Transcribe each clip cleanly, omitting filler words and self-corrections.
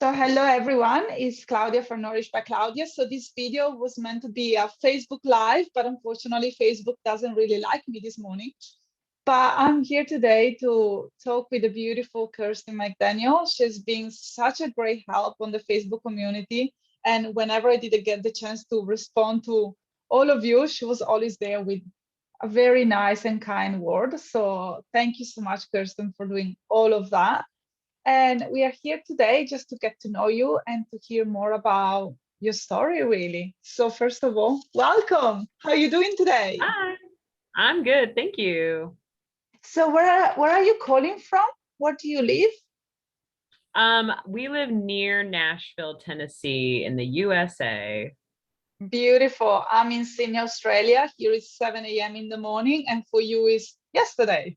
So hello everyone, it's Claudia from Nourished by Claudia. So this video was meant to be a Facebook Live, but unfortunately Facebook doesn't really like me this morning. But I'm here today to talk with the beautiful Kirsten McDaniel. She's been such a great help on the Facebook community. And whenever I didn't get the chance to respond to all of you, she was always there with a very nice and kind word. So thank you so much, Kirsten, for doing all of that. And we are here today just to get to know you and to hear more about your story, really. So first of all, welcome. How are you doing today? Hi, I'm good. Thank you. So where are you calling from? Where do you live? We live near Nashville, Tennessee in the USA. Beautiful. I'm in Sydney, Australia. Here is 7 a.m. in the morning, and for you is yesterday.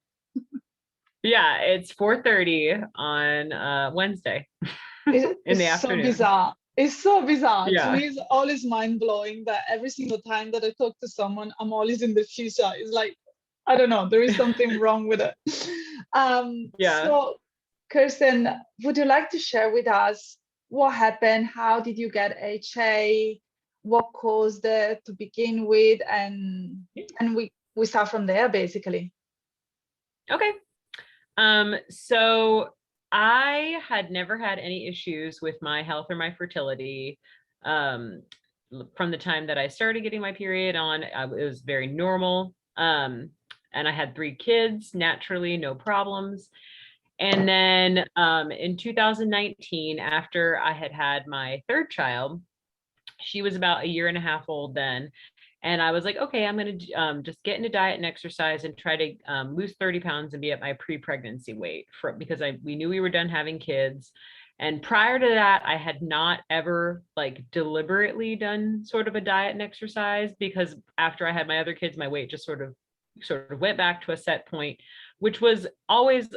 Yeah, it's 4:30 on Wednesday in the It's so afternoon. bizarre. It's so bizarre. To Yeah. me, it's always mind-blowing that every single time that I talk to someone, I'm always in the future. It's like, I don't know, there is something wrong with it. Yeah. So, Kirsten, would you like to share with us what happened? How did you get HA? What caused it to begin with? And we start from there, basically. Okay. So I had never had any issues with my health or my fertility. Um, from the time that I started getting my period on, it was very normal. And I had 3 kids naturally, no problems. And then in 2019, after I had had my third child, she was about a year and a half old then. And I was like, okay, I'm going to just get into diet and exercise and try to lose 30 pounds and be at my pre-pregnancy weight because we knew we were done having kids. And prior to that, I had not ever like deliberately done sort of a diet and exercise because after I had my other kids, my weight just sort of went back to a set point, which was always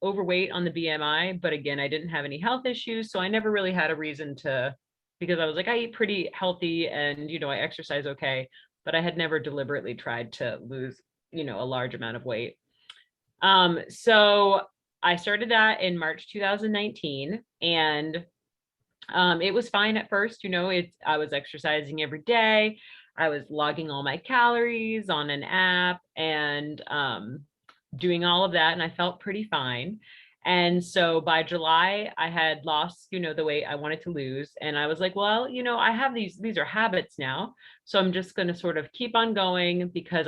overweight on the BMI. But again, I didn't have any health issues. So I never really had a reason to, because I was like, I eat pretty healthy and, I exercise okay, but I had never deliberately tried to lose, a large amount of weight. So I started that in March 2019 and it was fine at first, I was exercising every day. I was logging all my calories on an app and doing all of that, and I felt pretty fine. And so by July, I had lost, the weight I wanted to lose. And I was like, well, I have these are habits now. So I'm just going to sort of keep on going because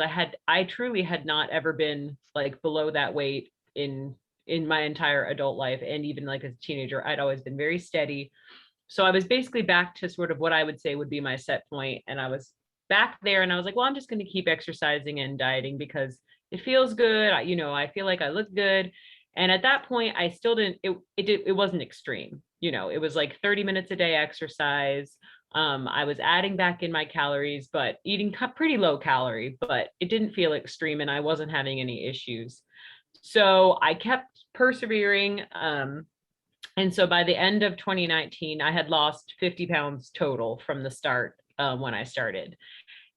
I truly had not ever been like below that weight in my entire adult life. And even like as a teenager, I'd always been very steady. So I was basically back to sort of what I would say would be my set point. And I was back there and I was like, well, I'm just going to keep exercising and dieting because it feels good. I feel like I look good. And at that point, I still didn't, it wasn't extreme. It was like 30 minutes a day exercise. I was adding back in my calories, but eating pretty low calorie, but it didn't feel extreme and I wasn't having any issues. So I kept persevering. And so by the end of 2019, I had lost 50 pounds total from the start when I started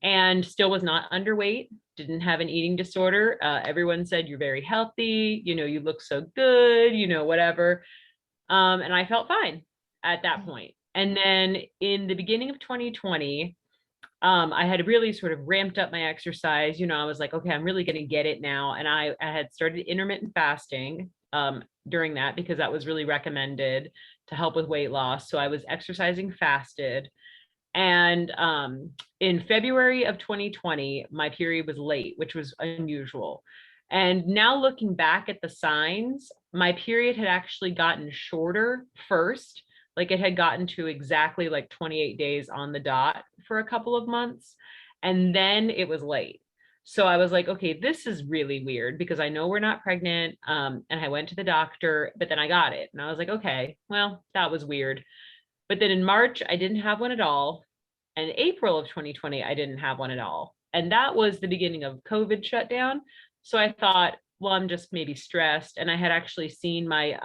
and still was not underweight, didn't have an eating disorder. Everyone said, you're very healthy, you look so good, whatever. And I felt fine at that point. And then in the beginning of 2020, I had really sort of ramped up my exercise. I was like, okay, I'm really going to get it now. And I had started intermittent fasting during that because that was really recommended to help with weight loss. So I was exercising fasted. And in February of 2020, my period was late, which was unusual. And now looking back at the signs, my period had actually gotten shorter first. Like it had gotten to exactly like 28 days on the dot for a couple of months. And then it was late. So I was like, okay, this is really weird because I know we're not pregnant. And I went to the doctor, but then I got it. And I was like, okay, well, that was weird. But then in March, I didn't have one at all. And April of 2020, I didn't have one at all. And that was the beginning of COVID shutdown. So I thought, well, I'm just maybe stressed. And I had actually seen my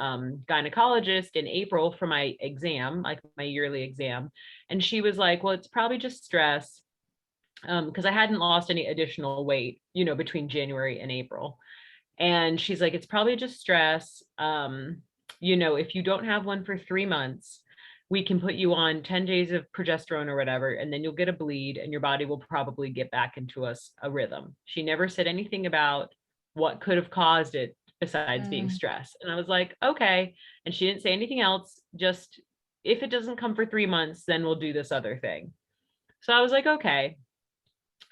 gynecologist in April for my exam, like my yearly exam. And she was like, well, it's probably just stress because I hadn't lost any additional weight, between January and April. And she's like, it's probably just stress. If you don't have one for 3 months, we can put you on 10 days of progesterone or whatever, and then you'll get a bleed and your body will probably get back into a rhythm. She never said anything about what could have caused it besides being stress. And I was like, okay. And she didn't say anything else. Just if it doesn't come for 3 months, then we'll do this other thing. So I was like, okay.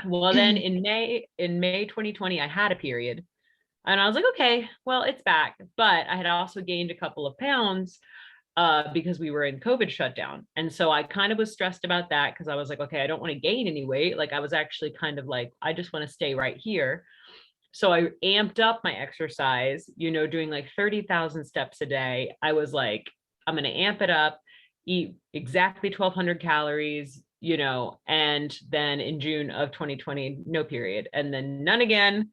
Well, then in May 2020, I had a period. And I was like, okay, well, it's back. But I had also gained a couple of pounds because we were in COVID shutdown. And so I kind of was stressed about that because I was like, okay, I don't want to gain any weight. Like I was actually kind of like, I just want to stay right here. So I amped up my exercise, doing like 30,000 steps a day. I was like, I'm going to amp it up, eat exactly 1,200 calories, and then in June of 2020, no period. And then none again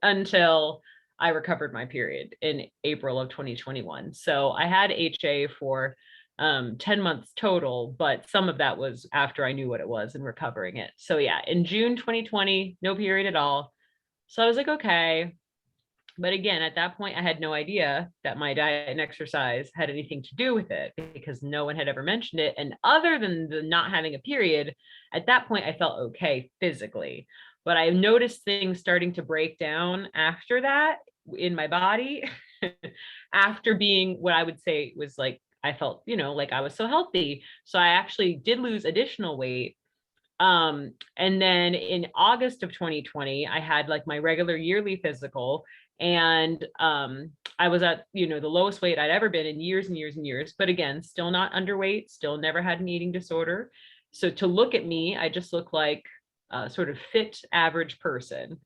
until I recovered my period in April of 2021. So I had HA for 10 months total, but some of that was after I knew what it was and recovering it. So yeah, in June 2020, no period at all. So I was like, okay. But again, at that point, I had no idea that my diet and exercise had anything to do with it because no one had ever mentioned it. And other than the not having a period, at that point, I felt okay physically. But I noticed things starting to break down after that in my body, after being what I would say was like, I felt, like I was so healthy. So I actually did lose additional weight. And then in August of 2020, I had like my regular yearly physical, and I was at, the lowest weight I'd ever been in years and years and years. But again, still not underweight, still never had an eating disorder. So to look at me, I just look like a sort of fit average person,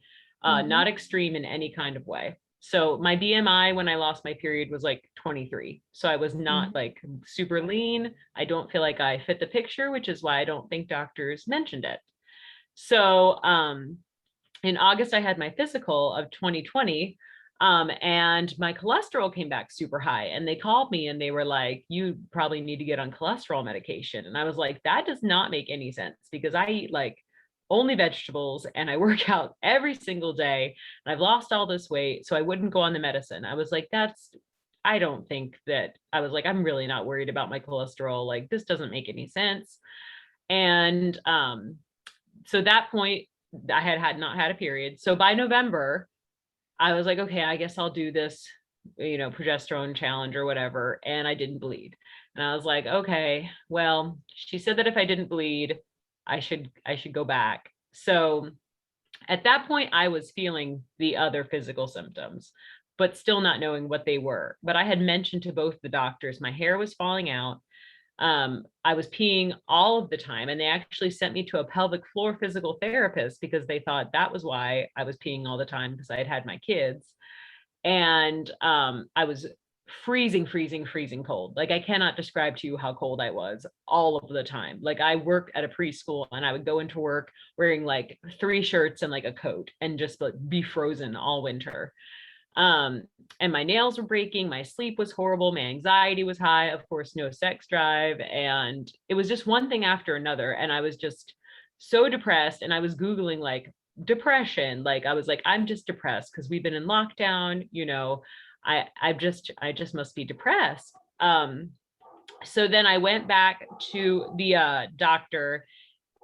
not extreme in any kind of way. So my BMI when I lost my period was like 23. So I was not like super lean. I don't feel like I fit the picture, which is why I don't think doctors mentioned it. So in August, I had my physical of 2020. And my cholesterol came back super high, and they called me and they were like, you probably need to get on cholesterol medication. And I was like, that does not make any sense because I eat like only vegetables and I work out every single day and I've lost all this weight. So I wouldn't go on the medicine. I was like, I don't think that. I was like, I'm really not worried about my cholesterol. Like, this doesn't make any sense. And so that point, I had not had a period. So by November, I was like, okay, I guess I'll do this, progesterone challenge or whatever. And I didn't bleed. And I was like, okay, well, she said that if I didn't bleed, I should go back. So at that point, I was feeling the other physical symptoms, but still not knowing what they were. But I had mentioned to both the doctors, my hair was falling out. I was peeing all of the time, and they actually sent me to a pelvic floor physical therapist because they thought that was why I was peeing all the time, because I had my kids. And I was freezing cold. Like I cannot describe to you how cold I was all of the time. Like I worked at a preschool and I would go into work wearing like 3 shirts and like a coat and just like be frozen all winter. And my nails were breaking, my sleep was horrible, my anxiety was high, of course, no sex drive. And it was just one thing after another. And I was just so depressed. And I was Googling like depression. Like I was like, I'm just depressed because we've been in lockdown, I just must be depressed. So then I went back to the doctor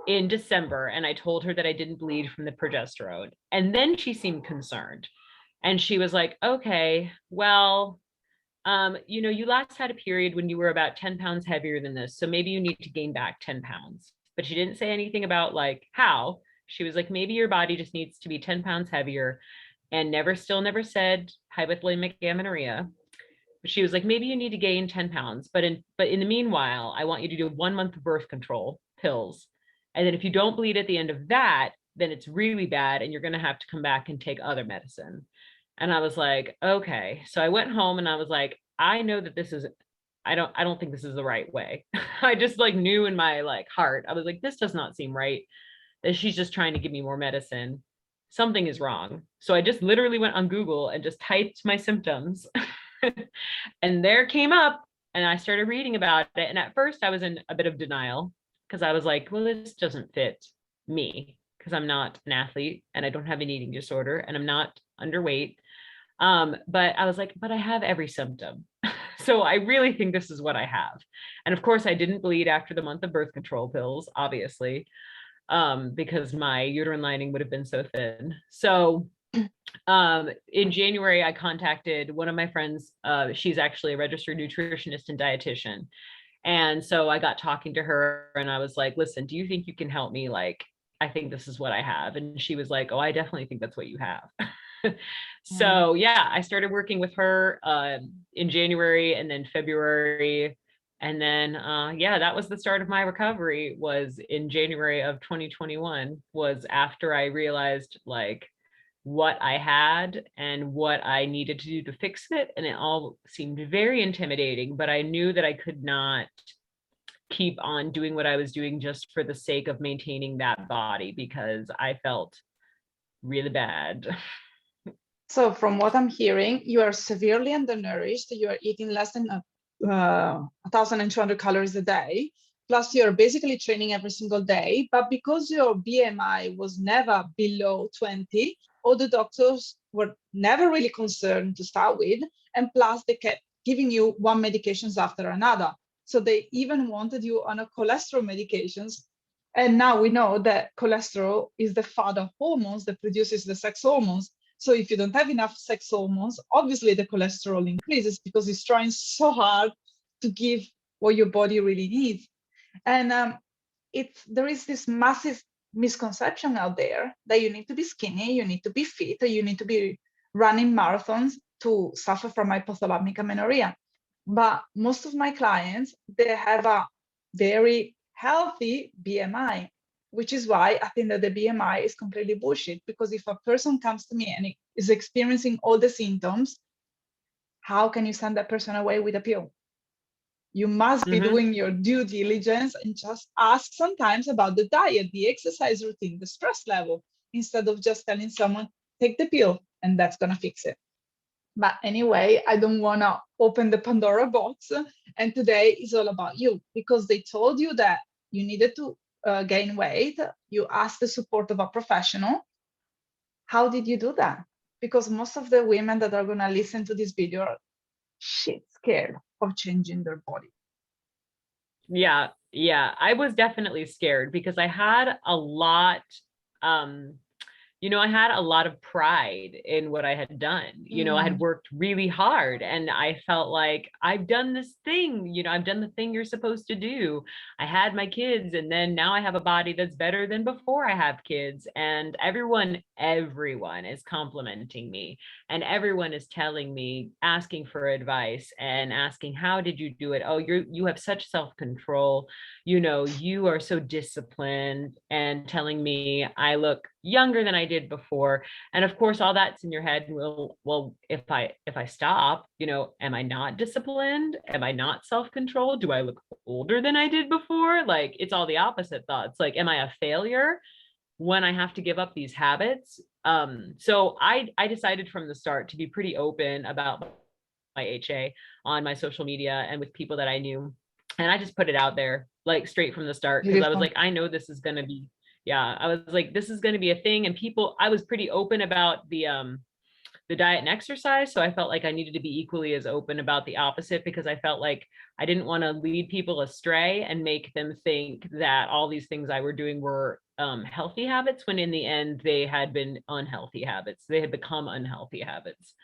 in December and I told her that I didn't bleed from the progesterone. And then she seemed concerned. And she was like, okay, well, you last had a period when you were about 10 pounds heavier than this. So maybe you need to gain back 10 pounds. But she didn't say anything about like how. She was like, maybe your body just needs to be 10 pounds heavier, and never said hypothalamic amenorrhea. But she was like, maybe you need to gain 10 pounds. But in the meanwhile, I want you to do 1 month of birth control pills. And then if you don't bleed at the end of that, then it's really bad and you're going to have to come back and take other medicine. And I was like, okay. So I went home and I was like, I know that this is, I don't think this is the right way. I just like knew in my like heart, I was like, this does not seem right, that she's just trying to give me more medicine. Something is wrong. So I just literally went on Google and just typed my symptoms and there came up, and I started reading about it. And at first I was in a bit of denial because I was like, well, this doesn't fit me because I'm not an athlete and I don't have an eating disorder and I'm not underweight. But I was like, but I have every symptom. So I really think this is what I have. And of course, I didn't bleed after the month of birth control pills, obviously, because my uterine lining would have been so thin. So in January, I contacted one of my friends. She's actually a registered nutritionist and dietitian. And so I got talking to her and I was like, listen, do you think you can help me? Like, I think this is what I have. And she was like, oh, I definitely think that's what you have. So yeah, I started working with her in January and then February. And then yeah, that was the start of my recovery, was in January of 2021, was after I realized like what I had and what I needed to do to fix it. And it all seemed very intimidating, but I knew that I could not keep on doing what I was doing just for the sake of maintaining that body, because I felt really bad. So from what I'm hearing, you are severely undernourished. You are eating less than 1,200 calories a day. Plus, you're basically training every single day. But because your BMI was never below 20, all the doctors were never really concerned to start with. And plus, they kept giving you one medications after another. So they even wanted you on a cholesterol medications. And now we know that cholesterol is the father hormones that produces the sex hormones. So if you don't have enough sex hormones, obviously the cholesterol increases because it's trying so hard to give what your body really needs. And there is this massive misconception out there that you need to be skinny, you need to be fit, or you need to be running marathons to suffer from hypothalamic amenorrhea. But most of my clients, they have a very healthy BMI, which is why I think that the BMI is completely bullshit. Because if a person comes to me and is experiencing all the symptoms, how can you send that person away with a pill? You must be doing your due diligence and just ask sometimes about the diet, the exercise routine, the stress level, instead of just telling someone, take the pill and that's going to fix it. But anyway, I don't want to open the Pandora box. And today is all about you, because they told you that you needed to gain weight. You asked the support of a professional. How did you do that? Because most of the women that are going to listen to this video are shit scared of changing their body. Yeah, I was definitely scared because I had a lot, I had a lot of pride in what I had done. I had worked really hard and I felt like I've done this thing, I've done the thing you're supposed to do. I had my kids and then now I have a body that's better than before I have kids. And everyone is complimenting me and everyone is telling me, asking for advice and asking, how did you do it? Oh, you have such self-control. You are so disciplined, and telling me I look younger than I did before. And of course, all that's in your head. Well, if I stop, am I not disciplined? Am I not self-controlled? Do I look older than I did before? Like, it's all the opposite thoughts. Like, am I a failure when I have to give up these habits? So I decided from the start to be pretty open about my HA on my social media and with people that I knew. And I just put it out there, like, straight from the start, because I was like, I know this is going to be, I was like, this is going to be a thing. And I was pretty open about the diet and exercise. So I felt like I needed to be equally as open about the opposite, because I felt like I didn't want to lead people astray and make them think that all these things I were doing were healthy habits, when in the end they had been unhealthy habits. They had become unhealthy habits.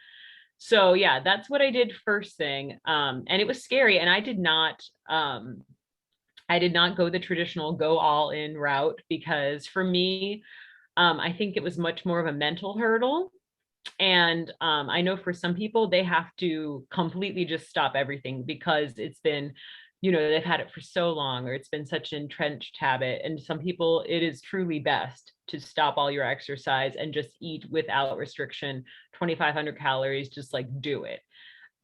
So yeah, that's what I did first thing. And it was scary. And I did not go the traditional go all in route, because for me, I think it was much more of a mental hurdle. And I know for some people, they have to completely just stop everything because it's been, they've had it for so long, or it's been such an entrenched habit. And some people, it is truly best to stop all your exercise and just eat without restriction, 2,500 calories, just like do it.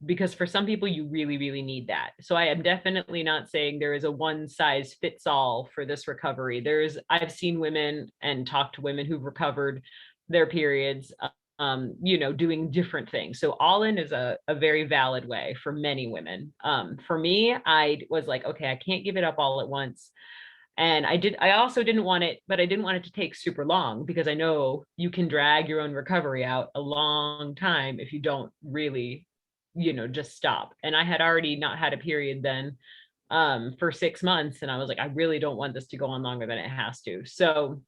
Because for some people, you really, really need that. So I am definitely not saying there is a one size fits all for this recovery. I've seen women and talked to women who've recovered their periods, doing different things. So all in is a very valid way for many women. For me, I was like, okay, I can't give it up all at once. And I also didn't want it, but I didn't want it to take super long, because I know you can drag your own recovery out a long time if you don't really just stop. And I had already not had a period then for 6 months. And I was like, I really don't want this to go on longer than it has to. So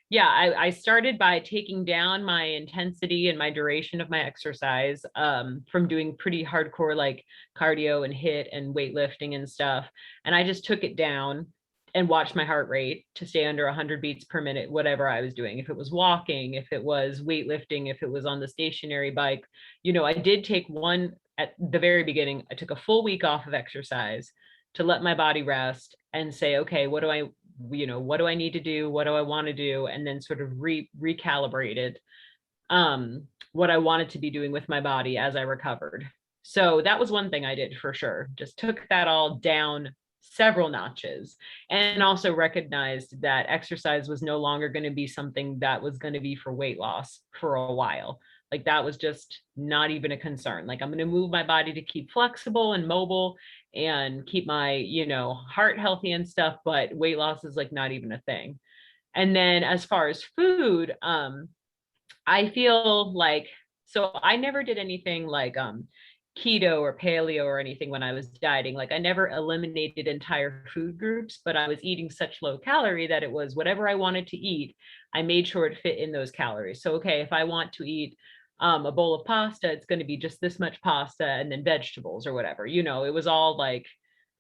yeah, I started by taking down my intensity and my duration of my exercise from doing pretty hardcore like cardio and HIIT and weightlifting and stuff. And I just took it down and watched my heart rate to stay under 100 beats per minute, whatever I was doing. If it was walking, if it was weightlifting, if it was on the stationary bike, I did take one at the very beginning. I took a full week off of exercise to let my body rest and say, okay, what do I need to do? What do I want to do? And then sort of recalibrated what I wanted to be doing with my body as I recovered. So that was one thing I did for sure. Just took that all down several notches and also recognized that exercise was no longer going to be something that was going to be for weight loss for a while. Like that was just not even a concern. Like I'm going to move my body to keep flexible and mobile and keep my, heart healthy and stuff, but weight loss is like not even a thing. And then as far as food, I feel like, so I never did anything like keto or paleo or anything when I was dieting. Like I never eliminated entire food groups, but I was eating such low calorie that it was whatever I wanted to eat, I made sure it fit in those calories. So, okay, if I want to eat a bowl of pasta, it's going to be just this much pasta and then vegetables or whatever. It was all like,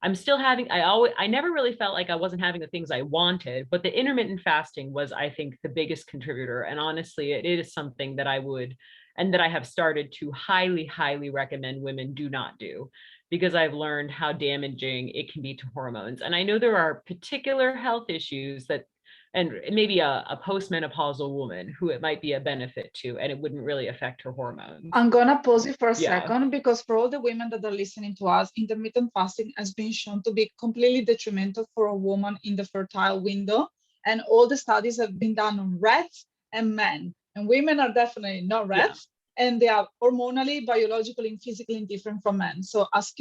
I'm still having, I never really felt like I wasn't having the things I wanted, but the intermittent fasting was, I think, the biggest contributor. And honestly, it is something that I would, and that I have started to highly, highly recommend women do not do, because I've learned how damaging it can be to hormones. And I know there are particular health issues that, and maybe a postmenopausal woman who it might be a benefit to, and it wouldn't really affect her hormones. I'm gonna pause it for a Yeah. second, because for all the women that are listening to us, intermittent fasting has been shown to be completely detrimental for a woman in the fertile window. And all the studies have been done on rats and men. And women are definitely not rats, and they are hormonally, biologically, and physically different from men. So as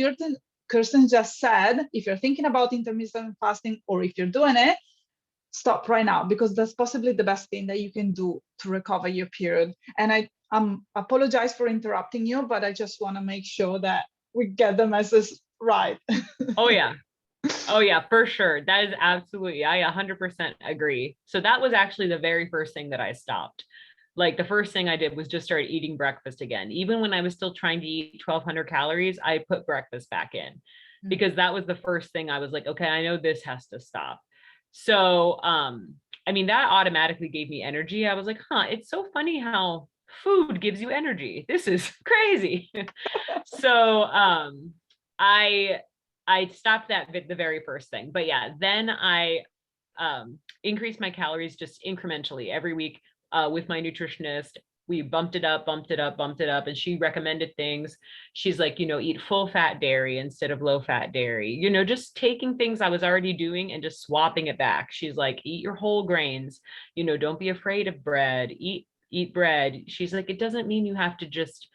Kirsten just said, if you're thinking about intermittent fasting, or if you're doing it, stop right now, because that's possibly the best thing that you can do to recover your period. And I apologize for interrupting you, but I just want to make sure that we get the message right. Oh yeah, for sure. That is absolutely, I 100% agree. So that was actually the very first thing that I stopped. Like the first thing I did was just start eating breakfast again. Even when I was still trying to eat 1,200 calories, I put breakfast back in, because that was the first thing I was like, okay, I know this has to stop. So, I mean, that automatically gave me energy. I was like, it's so funny how food gives you energy. This is crazy. So, I stopped that the very first thing. But yeah, then I increased my calories just incrementally every week with my nutritionist. We bumped it up, and she recommended things. She's like, eat full fat dairy instead of low fat dairy, just taking things I was already doing and just swapping it back. She's like, eat your whole grains, don't be afraid of bread, eat bread. She's like, it doesn't mean you have to just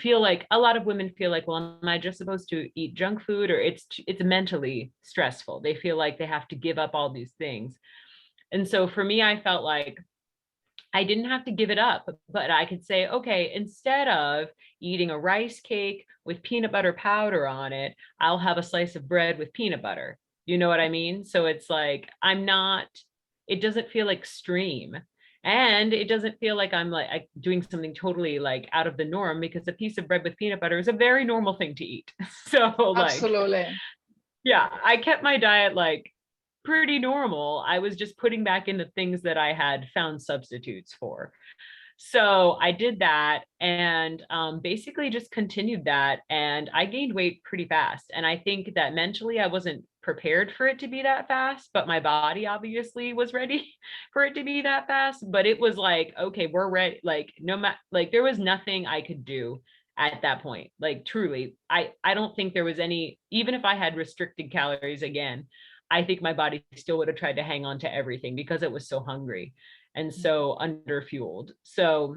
feel like, a lot of women feel like, well, am I just supposed to eat junk food? Or it's mentally stressful. They feel like they have to give up all these things. And so for me, I felt like I didn't have to give it up, but I could say, okay, instead of eating a rice cake with peanut butter powder on it, I'll have a slice of bread with peanut butter. You know what I mean? So it's like, it doesn't feel extreme. And it doesn't feel like I'm like doing something totally like out of the norm, because a piece of bread with peanut butter is a very normal thing to eat. So like, absolutely. Yeah, I kept my diet like pretty normal. I was just putting back in the things that I had found substitutes for. So I did that, and basically just continued that, and I gained weight pretty fast. And I think that mentally I wasn't prepared for it to be that fast, but my body obviously was ready for it to be that fast. But it was like, okay, we're ready. Like no matter, like there was nothing I could do at that point. Like truly, I don't think there was any, even if I had restricted calories again, I think my body still would have tried to hang on to everything because it was so hungry and so underfueled. So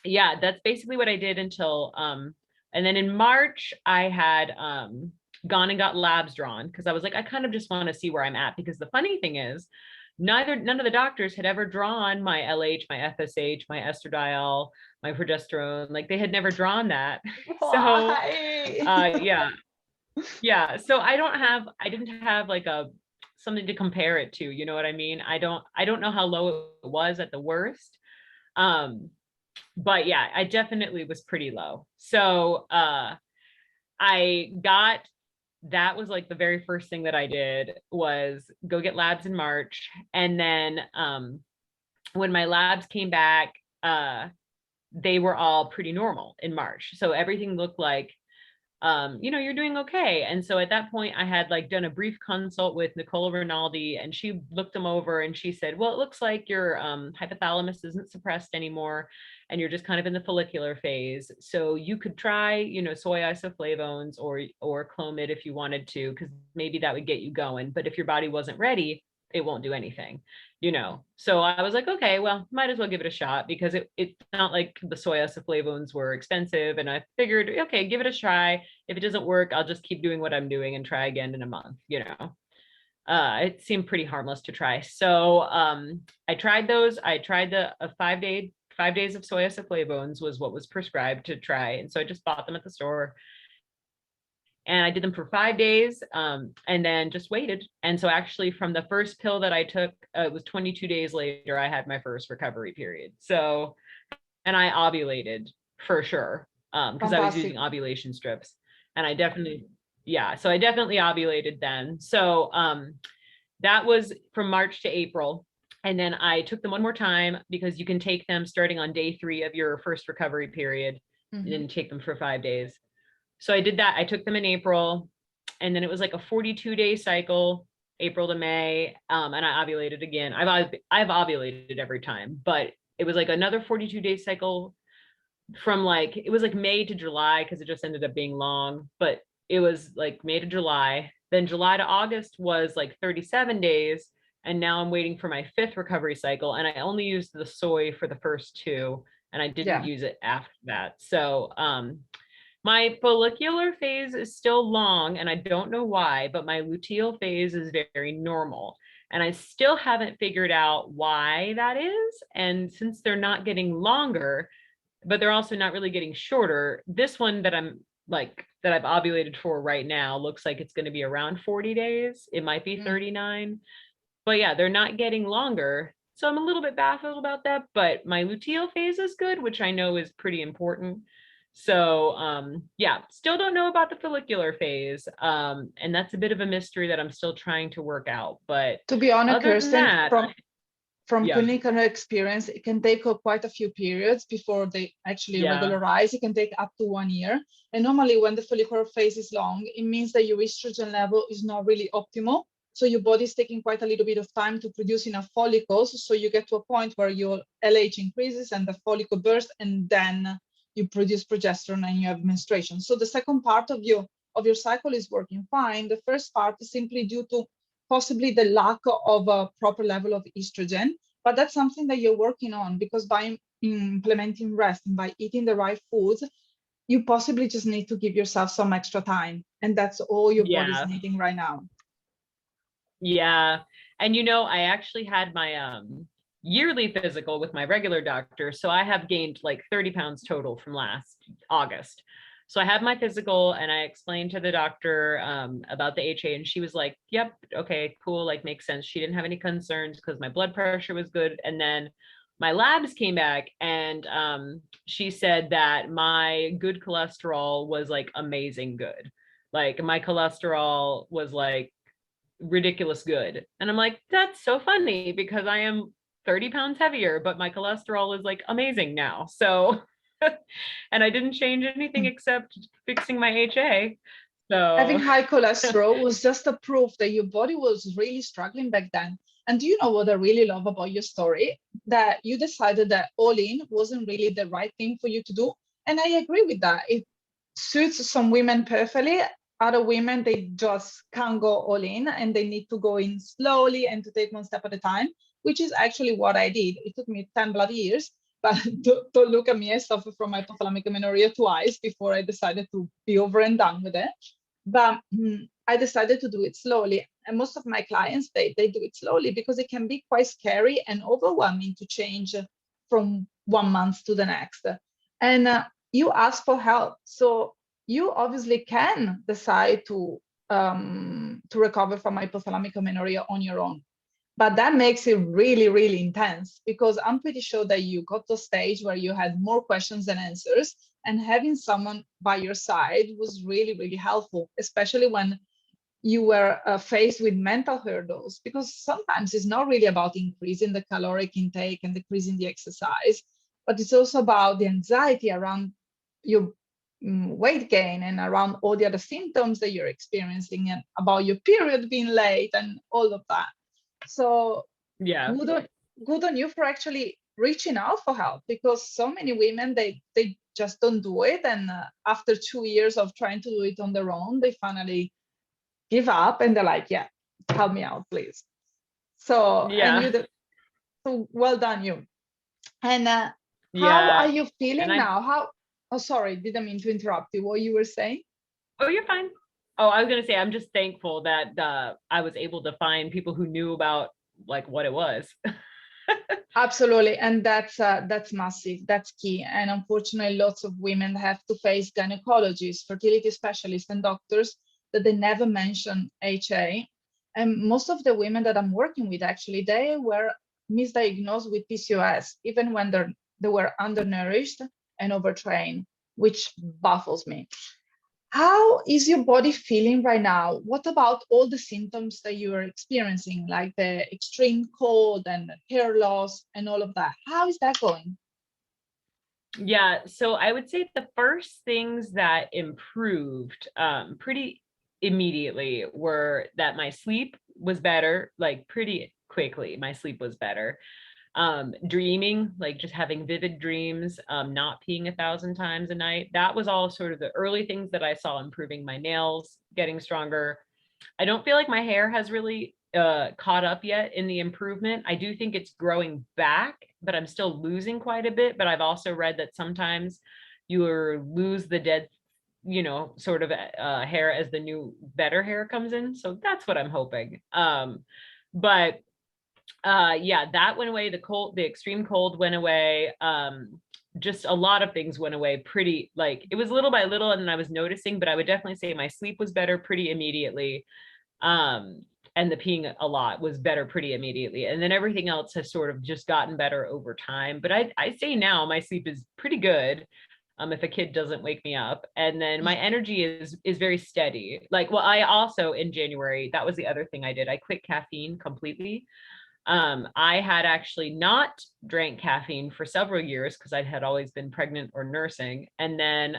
yeah, that's basically what I did until, and then in March, I had gone and got labs drawn, because I was like, I kind of just want to see where I'm at. Because the funny thing is, none of the doctors had ever drawn my LH, my FSH, my estradiol, my progesterone. Like they had never drawn that. So Why? yeah. So I didn't have like something to compare it to, you know what I mean? I don't know how low it was at the worst. But yeah, I definitely was pretty low. So I got, that was like the very first thing that I did was go get labs in March. And then when my labs came back, they were all pretty normal in March. So everything looked like, you're doing okay. And so at that point, I had like done a brief consult with Nicola Rinaldi, and she looked them over and she said, well, it looks like your hypothalamus isn't suppressed anymore, and you're just kind of in the follicular phase. So you could try, soy isoflavones or Clomid if you wanted to, because maybe that would get you going. But if your body wasn't ready, it won't do anything. So I was like, okay, well, might as well give it a shot, because it's not like the soy isoflavones were expensive. And I figured, okay, give it a try. If it doesn't work, I'll just keep doing what I'm doing and try again in a month. It seemed pretty harmless to try. So I tried those. I tried a 5 days of soy isoflavones was what was prescribed to try. And so I just bought them at the store. And I did them for 5 days and then just waited. And so actually from the first pill that I took, it was 22 days later, I had my first recovery period. So, and I ovulated for sure, because I was using ovulation strips. And I definitely, so I definitely ovulated then. So that was from March to April. And then I took them one more time, because you can take them starting on day 3 of your first recovery period, and then take them for 5 days. So I did that. I took them in April, and then it was like a 42-day cycle, April to May. And I ovulated again. I've ovulated every time, but it was like another 42-day cycle from it was like May to July, because it just ended up being long, but it was like May to July. Then July to August was like 37 days. And now I'm waiting for my 5th recovery cycle. And I only used the soy for the first 2, and I didn't use it after that. So, my follicular phase is still long, and I don't know why, but my luteal phase is very normal. And I still haven't figured out why that is. And since they're not getting longer, but they're also not really getting shorter, this one that I've ovulated for right now looks like it's going to be around 40 days. It might be 39. But yeah, they're not getting longer. So I'm a little bit baffled about that, but my luteal phase is good, which I know is pretty important. So still don't know about the follicular phase. And that's a bit of a mystery that I'm still trying to work out. But to be honest, Kirsten, that, from clinical experience, it can take quite a few periods before they actually regularize. It can take up to 1 year. And normally when the follicular phase is long, it means that your estrogen level is not really optimal. So your body is taking quite a little bit of time to produce enough follicles. So you get to a point where your LH increases and the follicle bursts, and then you produce progesterone and you have menstruation. So the second part of your cycle is working fine. The first part is simply due to possibly the lack of a proper level of estrogen, but that's something that you're working on, because by implementing rest and by eating the right foods, you possibly just need to give yourself some extra time, and that's all your body's needing right now. Yeah. And I actually had my yearly physical with my regular doctor. So I have gained like 30 pounds total from last August. So I had my physical, and I explained to the doctor about the HA, and she was like, yep, okay, cool, like makes sense. She didn't have any concerns because my blood pressure was good. And then my labs came back, and she said that my good cholesterol was like amazing good. Like my cholesterol was like ridiculous good. And I'm like, that's so funny, because I am 30 pounds heavier, but my cholesterol is like amazing now. So, and I didn't change anything except fixing my HA. So having high cholesterol was just a proof that your body was really struggling back then. And do you know what I really love about your story? That you decided that all in wasn't really the right thing for you to do. And I agree with that. It suits some women perfectly. Other women, they just can't go all in, and they need to go in slowly and to take one step at a time, which is actually what I did. It took me 10 bloody years, but don't look at me. I suffered from hypothalamic amenorrhea twice before I decided to be over and done with it. But I decided to do it slowly. and most of my clients, they do it slowly because it can be quite scary and overwhelming to change from 1 month to the next. And you ask for help. So you obviously can decide to recover from hypothalamic amenorrhea on your own. But that makes it really, really intense, because I'm pretty sure that you got to a stage where you had more questions than answers, and having someone by your side was really, really helpful, especially when you were faced with mental hurdles, because sometimes it's not really about increasing the caloric intake and decreasing the exercise, but it's also about the anxiety around your weight gain and around all the other symptoms that you're experiencing, and about your period being late and all of that. So Yeah. good on you for actually reaching out for help, because so many women, they just don't do it, and after 2 years of trying to do it on their own, they finally give up and they're like, yeah, help me out, please. So Yeah. So well done, you. And how Yeah. are you feeling And now? Oh, sorry, didn't mean to interrupt you. What you were saying? Oh, you're fine. Oh, I was gonna say, I'm just thankful that I was able to find people who knew about like what it was. Absolutely, and that's massive. That's key. And unfortunately, lots of women have to face gynecologists, fertility specialists, and doctors that they never mention HA. And most of the women that I'm working with, actually, they were misdiagnosed with PCOS, even when they were undernourished and overtrained, which baffles me. How is your body feeling right now? What about all the symptoms that you are experiencing, like the extreme cold and hair loss and all of that? How is that going? Yeah, so I would say the first things that improved pretty immediately were that my sleep was better, like pretty quickly. My sleep was better. Dreaming, like just having vivid dreams, not peeing 1,000 times a night. That was all sort of the early things that I saw improving. My nails getting stronger. I don't feel like my hair has really caught up yet in the improvement. I do think it's growing back, but I'm still losing quite a bit. But I've also read that sometimes you lose the dead, sort of hair as the new better hair comes in. So that's what I'm hoping. But yeah, that went away. The extreme cold went away. Just a lot of things went away pretty, like it was little by little, and then I was noticing, but I would definitely say my sleep was better pretty immediately. And the peeing a lot was better pretty immediately. And then everything else has sort of just gotten better over time. But I say now my sleep is pretty good. If a kid doesn't wake me up, and then my energy is very steady. Like, well, I also in January, that was the other thing I did. I quit caffeine completely. I had actually not drank caffeine for several years because I had always been pregnant or nursing. And then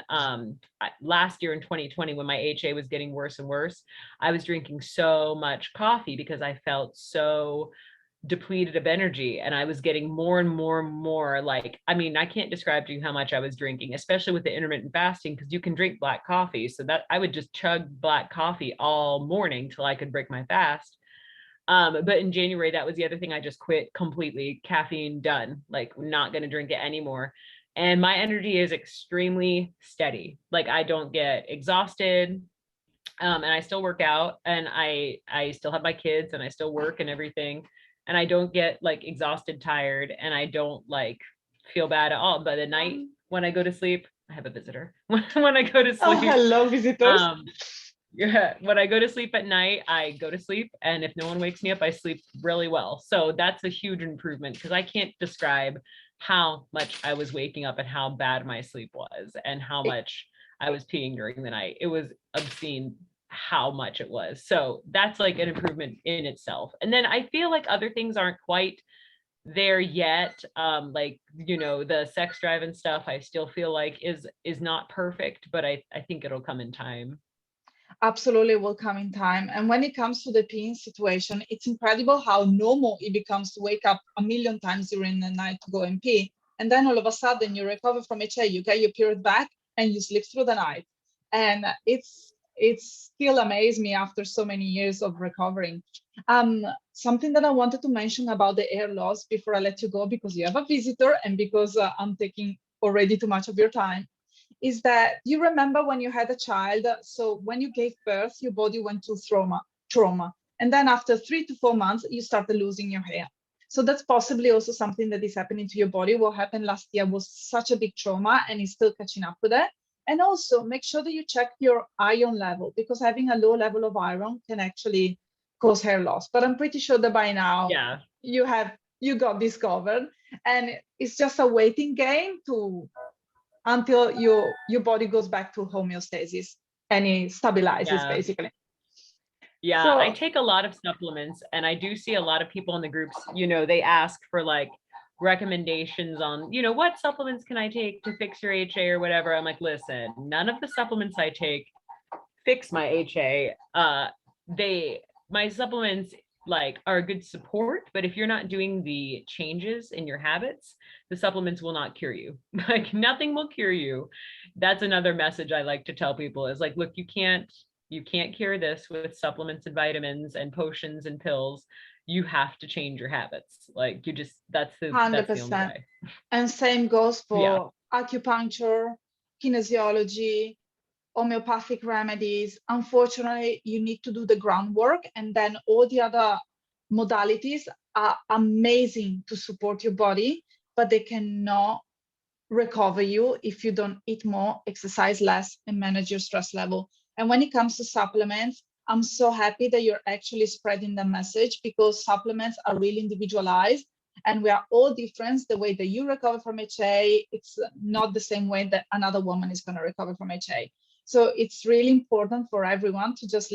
last year in 2020, when my HA was getting worse and worse, I was drinking so much coffee because I felt so depleted of energy, and I was getting more and more and more, like, I mean, I can't describe to you how much I was drinking, especially with the intermittent fasting, because you can drink black coffee. So that I would just chug black coffee all morning till I could break my fast. But in January, that was the other thing. I just quit completely. Caffeine done, like not going to drink it anymore. And my energy is extremely steady. Like I don't get exhausted. And I still work out, and I still have my kids, and I still work and everything. And I don't get like exhausted, tired, and I don't like feel bad at all. By the night when I go to sleep, I have a visitor. When I go to Oh, sleep, hello, visitors. yeah, when I go to sleep at night, I go to sleep, and if no one wakes me up, I sleep really well. So that's a huge improvement, because I can't describe how much I was waking up and how bad my sleep was and how much I was peeing during the night. It was obscene how much it was. So that's like an improvement in itself. And then I feel like other things aren't quite there yet. Like, the sex drive and stuff, I still feel like is not perfect, but I think it'll come in time. Absolutely will come in time. And when it comes to the peeing situation, it's incredible how normal it becomes to wake up a million times during the night to go and pee. And then all of a sudden you recover from HA, you get your period back, and you sleep through the night. And it's still amazed me after so many years of recovering. Something that I wanted to mention about the hair loss before I let you go, because you have a visitor and because I'm taking already too much of your time, is that you remember when you had a child, so when you gave birth, your body went through trauma. And then after 3 to 4 months, you start losing your hair. So that's possibly also something that is happening to your body. What happened last year was such a big trauma and it's still catching up with it. And also make sure that you check your iron level, because having a low level of iron can actually cause hair loss. But I'm pretty sure that by now you got this covered, and it's just a waiting game until your body goes back to homeostasis and it stabilizes basically. Yeah, So, I take a lot of supplements, and I do see a lot of people in the groups, they ask for like recommendations on, what supplements can I take to fix your HA or whatever. I'm like, listen, none of the supplements I take fix my HA. My supplements like are a good support, but if you're not doing the changes in your habits, the supplements will not cure you. Like nothing will cure you. That's another message I like to tell people is like, look, you can't cure this with supplements and vitamins and potions and pills. You have to change your habits. Like that's the 100%. only way. And same goes for acupuncture, kinesiology, homeopathic remedies. Unfortunately, you need to do the groundwork, and then all the other modalities are amazing to support your body, but they cannot recover you if you don't eat more, exercise less, and manage your stress level. And when it comes to supplements, I'm so happy that you're actually spreading the message, because supplements are really individualized and we are all different. The way that you recover from HA, it's not the same way that another woman is going to recover from HA. So it's really important for everyone to just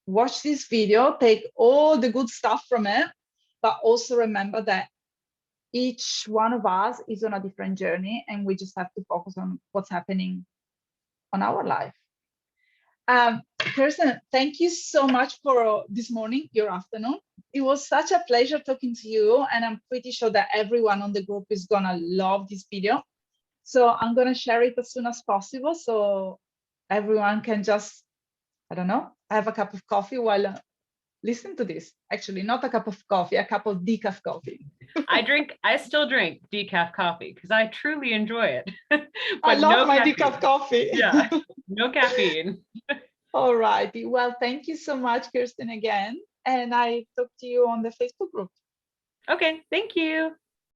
watch this video, take all the good stuff from it, but also remember that each one of us is on a different journey, and we just have to focus on what's happening on our life. Kirsten, thank you so much for this morning, your afternoon. It was such a pleasure talking to you, and I'm pretty sure that everyone on the group is gonna love this video. So I'm gonna share it as soon as possible, so everyone can just, I don't know, have a cup of coffee while listen to this. Actually, not a cup of coffee, a cup of decaf coffee. I still drink decaf coffee because I truly enjoy it. But I love my caffeine. decaf coffee. Yeah, no caffeine. All righty. Well, thank you so much, Kirsten, again. And I talk to you on the Facebook group. Okay, thank you.